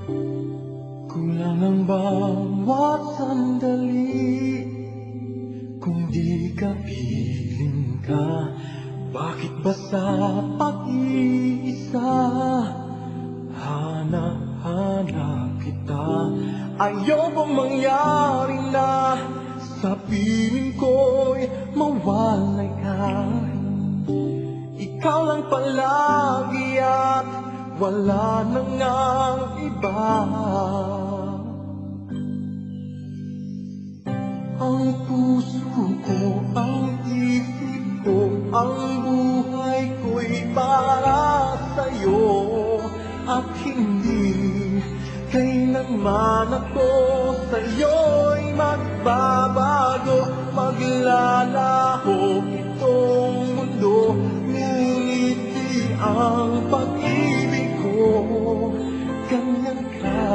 Kulang ang bawat sandali kung di ka piling ka. Bakit ba sa pag-iisa hanap-hanap kita? Ayokong mangyari na sa piling ko'y mawalay ka. Ikaw lang palagi at wala nang ang iba. Ang puso ko, ang isip ko, ang buhay ko'y para sa'yo. At hindi kailanman ako sa'yo'y magbabago. Maglalaho itong mundo, ngunit di ang pag-ibig ko ganyan ka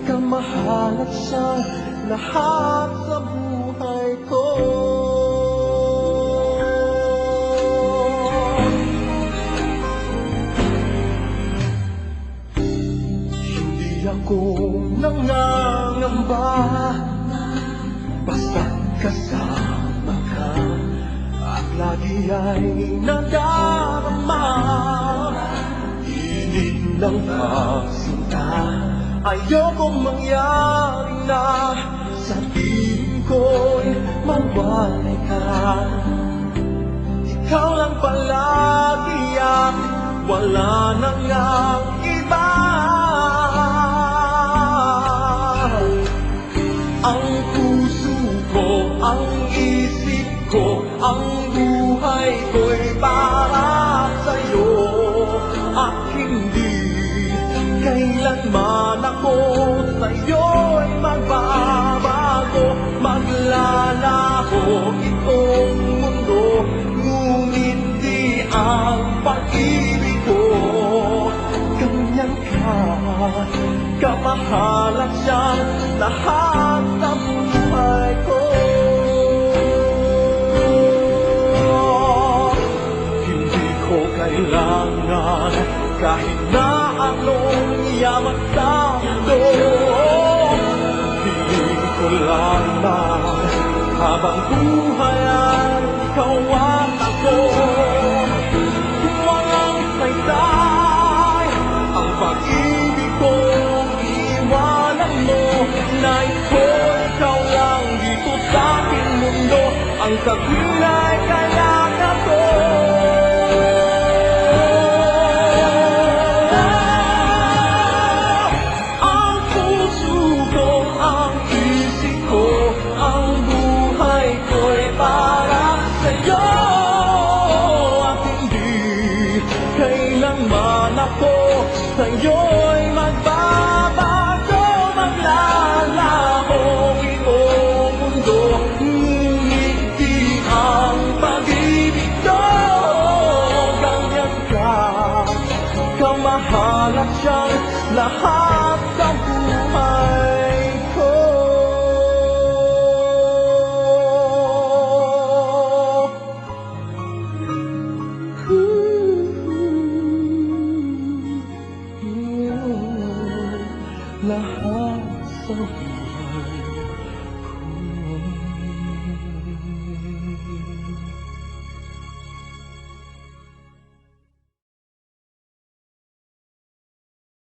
kamahal at siyang lahat sa buhay ko. Hindi ako nangangamba, basta't kasama ka at lagi ay nadarama. Init ng pagsinta, ayokong mangyari na sa piling ko'y mawalay ka. Ikaw lang palagi at wala nang ang iba. Ang puso ko, ang isip ko, ang buhay ko'y para sa'yo. At hindi kailanman ako sa'yo'y magbabago. Maglalaho itong mundo, ngunit di ang pag-ibig ko ganyan ka kamahal at siyang lahat sa buhay ko. Hindi ko kailangan kahit na anong yaman sa mundo. Piling ko lamang habang buhay ay ikaw at ako. Walang saysay ang pag-ibig ko, iwanan mo na ikaw lang dito sa aking mundo. Ang sabihin ay kailangan ko. Kailanman ako sa'yo'y magbabago. Maglalaho itong mundo, ngunit di ang pag-ibig ko ganyan ka kamahal at siyang lahat sa buhay ko. Lahat sa buhay